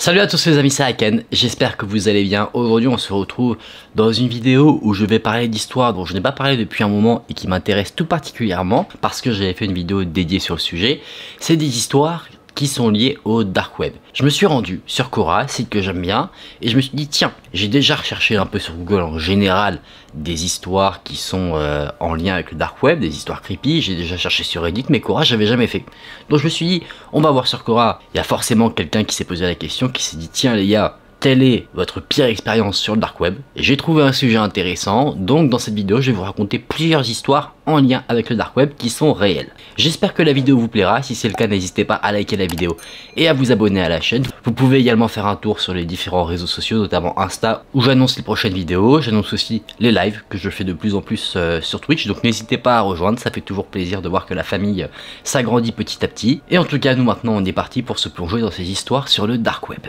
Salut à tous les amis, c'est Aken, j'espère que vous allez bien. Aujourd'hui on se retrouve dans une vidéo où je vais parler d'histoires dont je n'ai pas parlé depuis un moment et qui m'intéressent tout particulièrement parce que j'avais fait une vidéo dédiée sur le sujet. C'est des histoires qui sont liées au dark web. Je me suis rendu sur Quora, site que j'aime bien, et je me suis dit tiens, j'ai déjà recherché un peu sur Google en général des histoires qui sont en lien avec le dark web, des histoires creepy. J'ai déjà cherché sur Reddit, mais Quora j'avais jamais fait. Donc je me suis dit on va voir sur Quora. Il y a forcément quelqu'un qui s'est posé la question, qui s'est dit tiens les gars, quelle est votre pire expérience sur le dark web? Et j'ai trouvé un sujet intéressant, donc dans cette vidéo je vais vous raconter plusieurs histoires en lien avec le dark web qui sont réelles. J'espère que la vidéo vous plaira, si c'est le cas n'hésitez pas à liker la vidéo et à vous abonner à la chaîne. Vous pouvez également faire un tour sur les différents réseaux sociaux, notamment Insta où j'annonce les prochaines vidéos, j'annonce aussi les lives que je fais de plus en plus sur Twitch, donc n'hésitez pas à rejoindre, ça fait toujours plaisir de voir que la famille s'agrandit petit à petit. Et en tout cas nous maintenant on est parti pour se plonger dans ces histoires sur le dark web.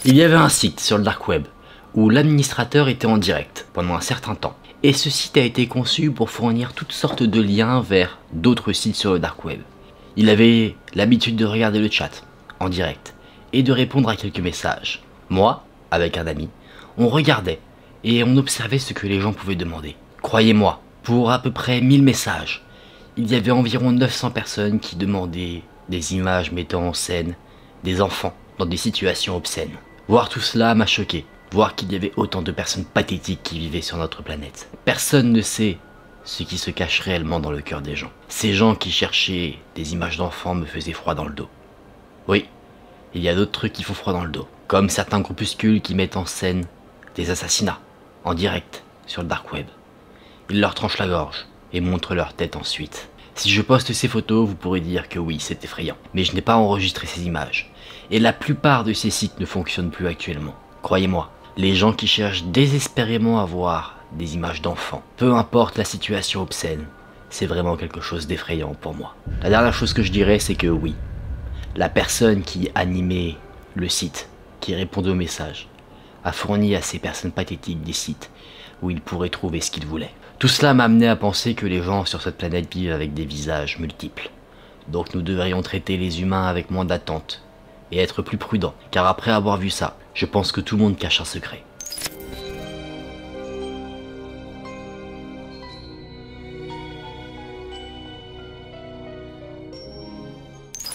Il y avait un site sur le dark web où l'administrateur était en direct pendant un certain temps. Et ce site a été conçu pour fournir toutes sortes de liens vers d'autres sites sur le dark web. Il avait l'habitude de regarder le chat en direct et de répondre à quelques messages. Moi, avec un ami, on regardait et on observait ce que les gens pouvaient demander. Croyez-moi, pour à peu près 1000 messages, il y avait environ 900 personnes qui demandaient des images mettant en scène des enfants dans des situations obscènes. Voir tout cela m'a choqué, voir qu'il y avait autant de personnes pathétiques qui vivaient sur notre planète. Personne ne sait ce qui se cache réellement dans le cœur des gens. Ces gens qui cherchaient des images d'enfants me faisaient froid dans le dos. Oui, il y a d'autres trucs qui font froid dans le dos, comme certains groupuscules qui mettent en scène des assassinats en direct sur le dark web. Ils leur tranchent la gorge et montrent leur tête ensuite. Si je poste ces photos, vous pourrez dire que oui, c'est effrayant. Mais je n'ai pas enregistré ces images. Et la plupart de ces sites ne fonctionnent plus actuellement. Croyez-moi, les gens qui cherchent désespérément à voir des images d'enfants, peu importe la situation obscène, c'est vraiment quelque chose d'effrayant pour moi. La dernière chose que je dirais, c'est que oui, la personne qui animait le site, qui répondait aux messages, a fourni à ces personnes pathétiques des sites où ils pourraient trouver ce qu'ils voulaient. Tout cela m'a amené à penser que les gens sur cette planète vivent avec des visages multiples. Donc nous devrions traiter les humains avec moins d'attente et être plus prudents, car après avoir vu ça, je pense que tout le monde cache un secret.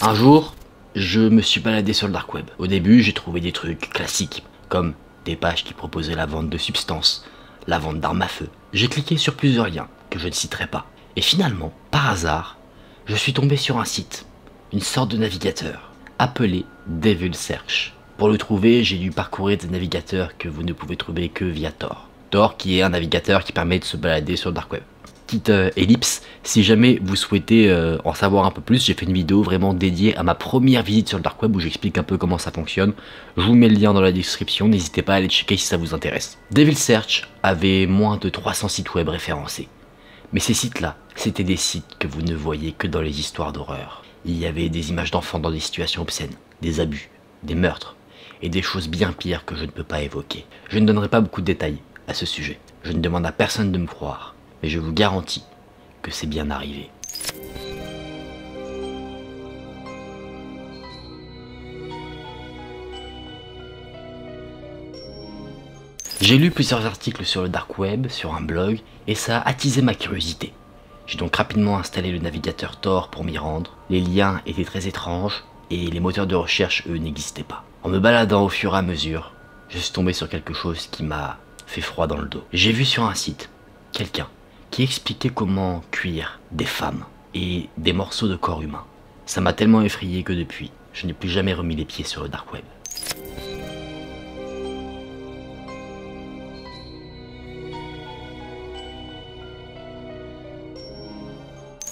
Un jour, je me suis baladé sur le dark web. Au début, j'ai trouvé des trucs classiques, comme des pages qui proposaient la vente de substances, la vente d'armes à feu. J'ai cliqué sur plusieurs liens, que je ne citerai pas. Et finalement, par hasard, je suis tombé sur un site, une sorte de navigateur, appelé Devil Search. Pour le trouver, j'ai dû parcourir des navigateurs que vous ne pouvez trouver que via Tor. Tor qui est un navigateur qui permet de se balader sur le dark web. Petite ellipse, si jamais vous souhaitez en savoir un peu plus, j'ai fait une vidéo vraiment dédiée à ma première visite sur le dark web où j'explique un peu comment ça fonctionne. Je vous mets le lien dans la description, n'hésitez pas à aller checker si ça vous intéresse. Devil Search avait moins de 300 sites web référencés. Mais ces sites-là, c'était des sites que vous ne voyez que dans les histoires d'horreur. Il y avait des images d'enfants dans des situations obscènes, des abus, des meurtres, et des choses bien pires que je ne peux pas évoquer. Je ne donnerai pas beaucoup de détails à ce sujet. Je ne demande à personne de me croire, mais je vous garantis que c'est bien arrivé. J'ai lu plusieurs articles sur le dark web, sur un blog, et ça a attisé ma curiosité. J'ai donc rapidement installé le navigateur Tor pour m'y rendre. Les liens étaient très étranges, et les moteurs de recherche, eux, n'existaient pas. En me baladant au fur et à mesure, je suis tombé sur quelque chose qui m'a fait froid dans le dos. J'ai vu sur un site, quelqu'un qui expliquait comment cuire des femmes et des morceaux de corps humain. Ça m'a tellement effrayé que depuis, je n'ai plus jamais remis les pieds sur le dark web.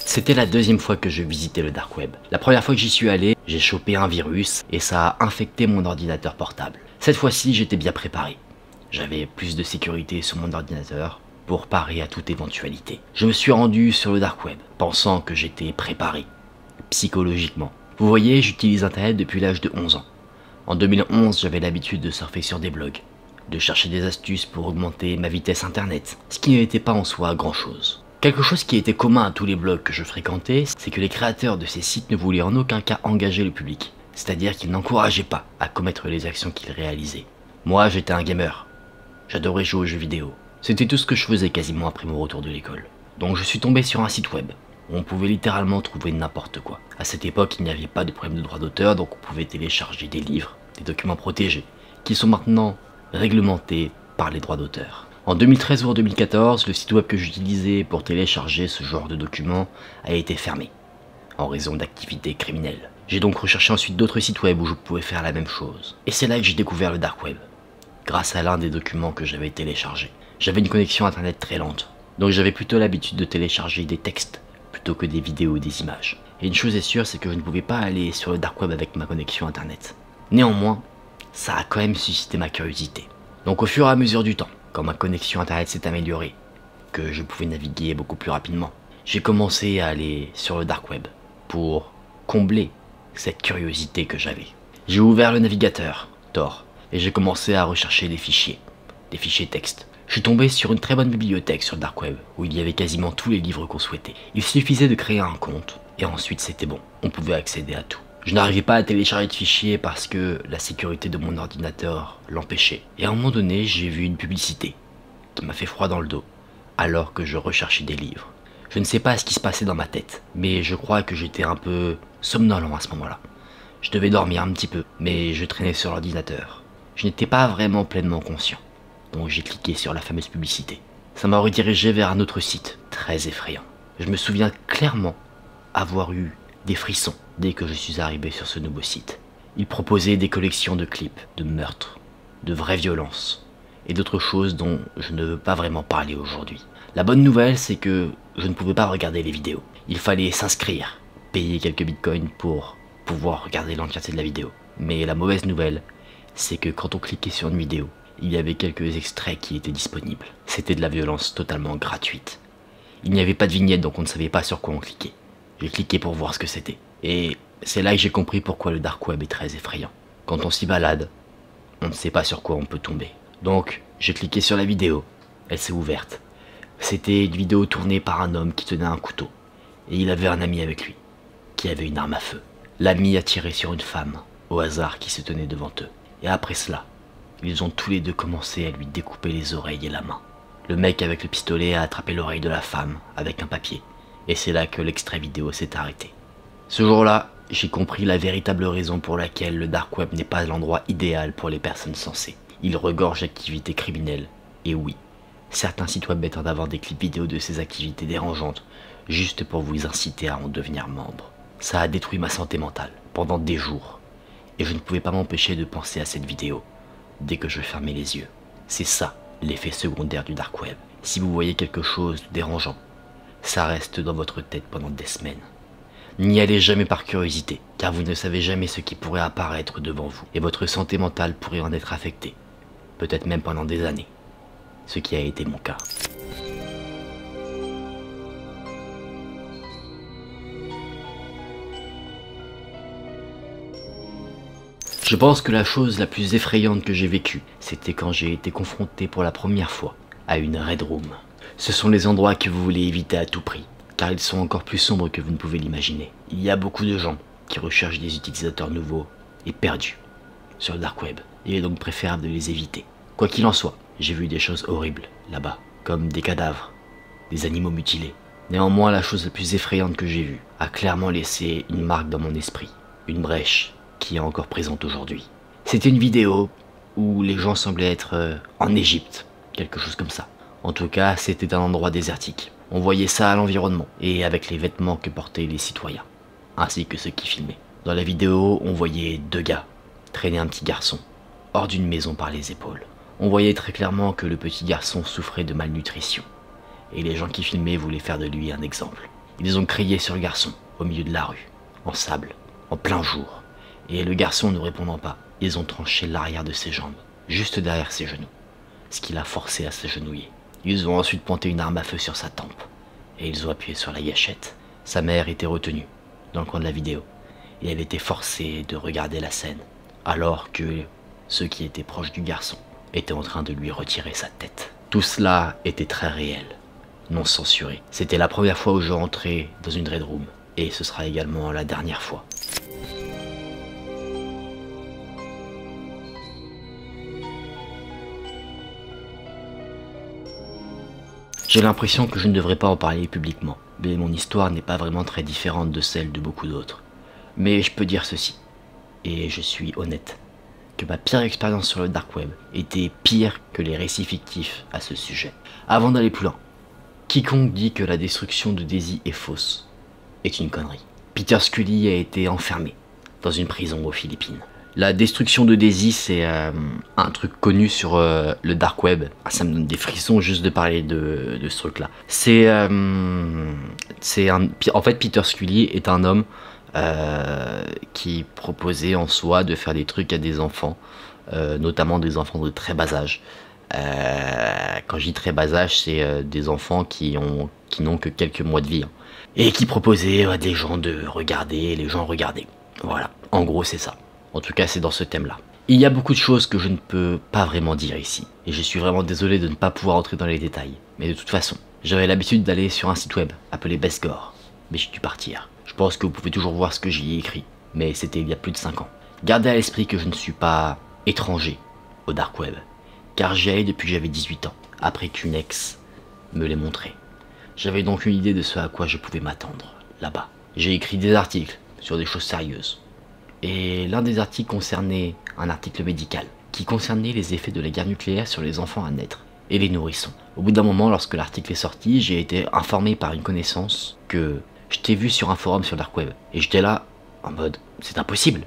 C'était la deuxième fois que je visitais le dark web. La première fois que j'y suis allé, j'ai chopé un virus et ça a infecté mon ordinateur portable. Cette fois-ci, j'étais bien préparé. J'avais plus de sécurité sur mon ordinateur pour parer à toute éventualité. Je me suis rendu sur le dark web, pensant que j'étais préparé, psychologiquement. Vous voyez, j'utilise Internet depuis l'âge de 11 ans. En 2011, j'avais l'habitude de surfer sur des blogs, de chercher des astuces pour augmenter ma vitesse internet, ce qui n'était pas en soi grand chose. Quelque chose qui était commun à tous les blogs que je fréquentais, c'est que les créateurs de ces sites ne voulaient en aucun cas engager le public, c'est-à-dire qu'ils n'encourageaient pas à commettre les actions qu'ils réalisaient. Moi j'étais un gamer, j'adorais jouer aux jeux vidéo, c'était tout ce que je faisais quasiment après mon retour de l'école. Donc je suis tombé sur un site web, où on pouvait littéralement trouver n'importe quoi. À cette époque il n'y avait pas de problème de droit d'auteur, donc on pouvait télécharger des livres, des documents protégés, qui sont maintenant réglementés par les droits d'auteur. En 2013 ou en 2014, le site web que j'utilisais pour télécharger ce genre de documents a été fermé, en raison d'activités criminelles. J'ai donc recherché ensuite d'autres sites web où je pouvais faire la même chose. Et c'est là que j'ai découvert le dark web, grâce à l'un des documents que j'avais téléchargé. J'avais une connexion internet très lente, donc j'avais plutôt l'habitude de télécharger des textes, plutôt que des vidéos ou des images. Et une chose est sûre, c'est que je ne pouvais pas aller sur le dark web avec ma connexion internet. Néanmoins, ça a quand même suscité ma curiosité. Donc au fur et à mesure du temps, quand ma connexion internet s'est améliorée, que je pouvais naviguer beaucoup plus rapidement, j'ai commencé à aller sur le dark web pour combler cette curiosité que j'avais. J'ai ouvert le navigateur, Tor, et j'ai commencé à rechercher des fichiers texte. Je suis tombé sur une très bonne bibliothèque sur le dark web, où il y avait quasiment tous les livres qu'on souhaitait. Il suffisait de créer un compte, et ensuite c'était bon, on pouvait accéder à tout. Je n'arrivais pas à télécharger de fichiers parce que la sécurité de mon ordinateur l'empêchait. Et à un moment donné, j'ai vu une publicité qui m'a fait froid dans le dos, alors que je recherchais des livres. Je ne sais pas ce qui se passait dans ma tête, mais je crois que j'étais un peu somnolent à ce moment-là. Je devais dormir un petit peu, mais je traînais sur l'ordinateur. Je n'étais pas vraiment pleinement conscient, donc j'ai cliqué sur la fameuse publicité. Ça m'a redirigé vers un autre site, très effrayant. Je me souviens clairement avoir eu des frissons dès que je suis arrivé sur ce nouveau site. Il proposait des collections de clips, de meurtres, de vraies violences, et d'autres choses dont je ne veux pas vraiment parler aujourd'hui. La bonne nouvelle, c'est que je ne pouvais pas regarder les vidéos. Il fallait s'inscrire, payer quelques bitcoins pour pouvoir regarder l'entièreté de la vidéo. Mais la mauvaise nouvelle, c'est que quand on cliquait sur une vidéo, il y avait quelques extraits qui étaient disponibles. C'était de la violence totalement gratuite. Il n'y avait pas de vignette, donc on ne savait pas sur quoi on cliquait. J'ai cliqué pour voir ce que c'était. Et c'est là que j'ai compris pourquoi le dark web est très effrayant. Quand on s'y balade, on ne sait pas sur quoi on peut tomber. Donc, j'ai cliqué sur la vidéo. Elle s'est ouverte. C'était une vidéo tournée par un homme qui tenait un couteau. Et il avait un ami avec lui, qui avait une arme à feu. L'ami a tiré sur une femme, au hasard, qui se tenait devant eux. Et après cela, ils ont tous les deux commencé à lui découper les oreilles et la main. Le mec avec le pistolet a attrapé l'oreille de la femme avec un papier. Et c'est là que l'extrait vidéo s'est arrêté. Ce jour-là, j'ai compris la véritable raison pour laquelle le dark web n'est pas l'endroit idéal pour les personnes sensées. Il regorge d'activités criminelles. Et oui, certains sites web mettent en avant des clips vidéo de ces activités dérangeantes, juste pour vous inciter à en devenir membre. Ça a détruit ma santé mentale, pendant des jours. Et je ne pouvais pas m'empêcher de penser à cette vidéo, dès que je fermais les yeux. C'est ça, l'effet secondaire du dark web. Si vous voyez quelque chose de dérangeant, ça reste dans votre tête pendant des semaines. N'y allez jamais par curiosité, car vous ne savez jamais ce qui pourrait apparaître devant vous, et votre santé mentale pourrait en être affectée, peut-être même pendant des années, ce qui a été mon cas. Je pense que la chose la plus effrayante que j'ai vécue, c'était quand j'ai été confronté pour la première fois à une Red Room. Ce sont les endroits que vous voulez éviter à tout prix, car ils sont encore plus sombres que vous ne pouvez l'imaginer. Il y a beaucoup de gens qui recherchent des utilisateurs nouveaux et perdus sur le dark web. Il est donc préférable de les éviter. Quoi qu'il en soit, j'ai vu des choses horribles là-bas, comme des cadavres, des animaux mutilés. Néanmoins, la chose la plus effrayante que j'ai vue a clairement laissé une marque dans mon esprit, une brèche qui est encore présente aujourd'hui. C'était une vidéo où les gens semblaient être en Égypte, quelque chose comme ça. En tout cas, c'était un endroit désertique. On voyait ça à l'environnement, et avec les vêtements que portaient les citoyens, ainsi que ceux qui filmaient. Dans la vidéo, on voyait deux gars traîner un petit garçon, hors d'une maison par les épaules. On voyait très clairement que le petit garçon souffrait de malnutrition, et les gens qui filmaient voulaient faire de lui un exemple. Ils ont crié sur le garçon, au milieu de la rue, en sable, en plein jour, et le garçon ne répondant pas, ils ont tranché l'arrière de ses jambes, juste derrière ses genoux, ce qui l'a forcé à s'agenouiller. Ils ont ensuite pointé une arme à feu sur sa tempe, et ils ont appuyé sur la gâchette. Sa mère était retenue, dans le coin de la vidéo, et elle était forcée de regarder la scène, alors que ceux qui étaient proches du garçon était en train de lui retirer sa tête. Tout cela était très réel, non censuré. C'était la première fois où je rentrais dans une Red Room, et ce sera également la dernière fois. J'ai l'impression que je ne devrais pas en parler publiquement, mais mon histoire n'est pas vraiment très différente de celle de beaucoup d'autres. Mais je peux dire ceci, et je suis honnête, que ma pire expérience sur le dark web était pire que les récits fictifs à ce sujet. Avant d'aller plus loin, quiconque dit que la destruction de Daisy est fausse est une connerie. Peter Scully a été enfermé dans une prison aux Philippines. La destruction de Daisy, c'est un truc connu sur le dark web. Ah, ça me donne des frissons juste de parler de ce truc-là. En fait, Peter Scully est un homme qui proposait en soi de faire des trucs à des enfants, notamment des enfants de très bas âge. Quand je dis très bas âge, c'est des enfants qui n'ont que quelques mois de vie, hein, et qui proposaient à des gens de regarder, les gens regardaient. Voilà, en gros c'est ça. En tout cas, c'est dans ce thème-là. Il y a beaucoup de choses que je ne peux pas vraiment dire ici, et je suis vraiment désolé de ne pas pouvoir entrer dans les détails. Mais de toute façon, j'avais l'habitude d'aller sur un site web appelé Best Gore, mais j'ai dû partir. Je pense que vous pouvez toujours voir ce que j'y ai écrit, mais c'était il y a plus de 5 ans. Gardez à l'esprit que je ne suis pas étranger au dark web, car j'y allais depuis que j'avais 18 ans, après qu'une ex me l'ait montré. J'avais donc une idée de ce à quoi je pouvais m'attendre, là-bas. J'ai écrit des articles sur des choses sérieuses. Et l'un des articles concernait un article médical, qui concernait les effets de la guerre nucléaire sur les enfants à naître, et les nourrissons. Au bout d'un moment, lorsque l'article est sorti, j'ai été informé par une connaissance que je t'ai vu sur un forum sur le dark web. Et j'étais là, en mode, c'est impossible,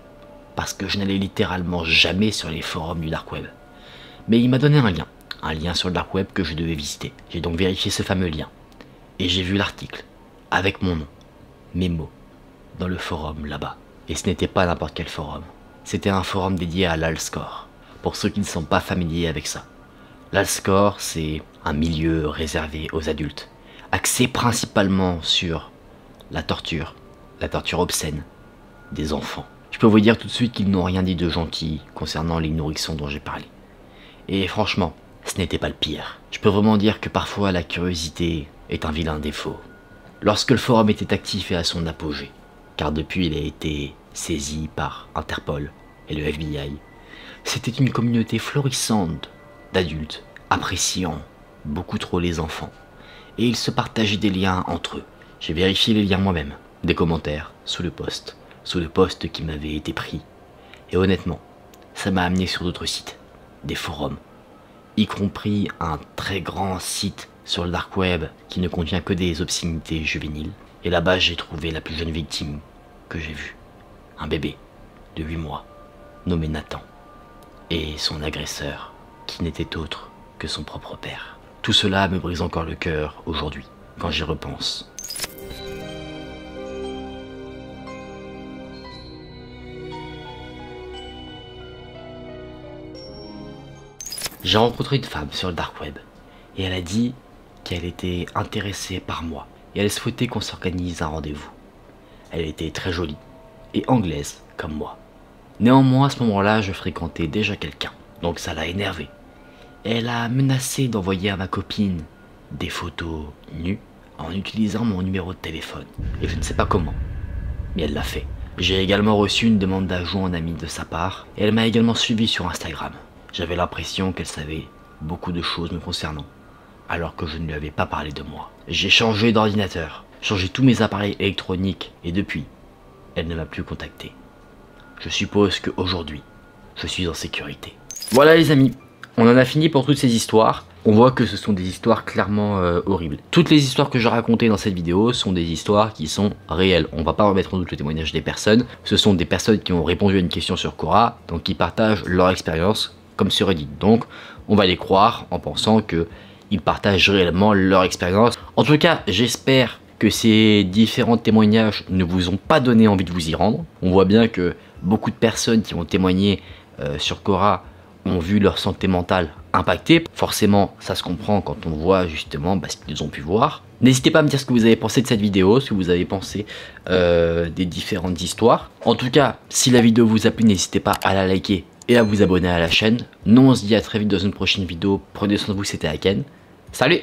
parce que je n'allais littéralement jamais sur les forums du dark web. Mais il m'a donné un lien sur le dark web que je devais visiter. J'ai donc vérifié ce fameux lien, et j'ai vu l'article, avec mon nom, mes mots, dans le forum là-bas. Et ce n'était pas n'importe quel forum, c'était un forum dédié à l'Alscore, pour ceux qui ne sont pas familiers avec ça. L'Alscore, c'est un milieu réservé aux adultes, axé principalement sur la torture obscène des enfants. Je peux vous dire tout de suite qu'ils n'ont rien dit de gentil concernant les nourrissons dont j'ai parlé. Et franchement, ce n'était pas le pire. Je peux vraiment dire que parfois la curiosité est un vilain défaut. Lorsque le forum était actif et à son apogée, car depuis il a été saisi par Interpol et le FBI, c'était une communauté florissante d'adultes appréciant beaucoup trop les enfants, et ils se partageaient des liens entre eux. J'ai vérifié les liens moi-même, des commentaires sous le post qui m'avait été pris, et honnêtement, ça m'a amené sur d'autres sites, des forums, y compris un très grand site sur le dark web qui ne contient que des obscénités juvéniles. Et là-bas, j'ai trouvé la plus jeune victime que j'ai vue. Un bébé de 8 mois, nommé Nathan. Et son agresseur, qui n'était autre que son propre père. Tout cela me brise encore le cœur aujourd'hui, quand j'y repense. J'ai rencontré une femme sur le dark web, et elle a dit qu'elle était intéressée par moi. Et elle souhaitait qu'on s'organise un rendez-vous. Elle était très jolie, et anglaise comme moi. Néanmoins, à ce moment-là, je fréquentais déjà quelqu'un, donc ça l'a énervée. Elle a menacé d'envoyer à ma copine des photos nues en utilisant mon numéro de téléphone. Et je ne sais pas comment, mais elle l'a fait. J'ai également reçu une demande d'ajout en ami de sa part, et elle m'a également suivi sur Instagram. J'avais l'impression qu'elle savait beaucoup de choses me concernant, alors que je ne lui avais pas parlé de moi. J'ai changé d'ordinateur, changé tous mes appareils électroniques, et depuis, elle ne m'a plus contacté. Je suppose qu'aujourd'hui, je suis en sécurité. Voilà les amis, on en a fini pour toutes ces histoires. On voit que ce sont des histoires clairement horribles. Toutes les histoires que j'ai racontées dans cette vidéo sont des histoires qui sont réelles. On va pas remettre en doute le témoignage des personnes. Ce sont des personnes qui ont répondu à une question sur Quora, donc qui partagent leur expérience comme sur Reddit. Donc on va les croire en pensant que ils partagent réellement leur expérience. En tout cas, j'espère que ces différents témoignages ne vous ont pas donné envie de vous y rendre. On voit bien que beaucoup de personnes qui ont témoigné sur Quora ont vu leur santé mentale impactée. Forcément, ça se comprend quand on voit justement ce qu'ils ont pu voir. N'hésitez pas à me dire ce que vous avez pensé de cette vidéo, ce que vous avez pensé des différentes histoires. En tout cas, si la vidéo vous a plu, n'hésitez pas à la liker et à vous abonner à la chaîne. Nous on se dit à très vite dans une prochaine vidéo. Prenez soin de vous, c'était Aken. Salut!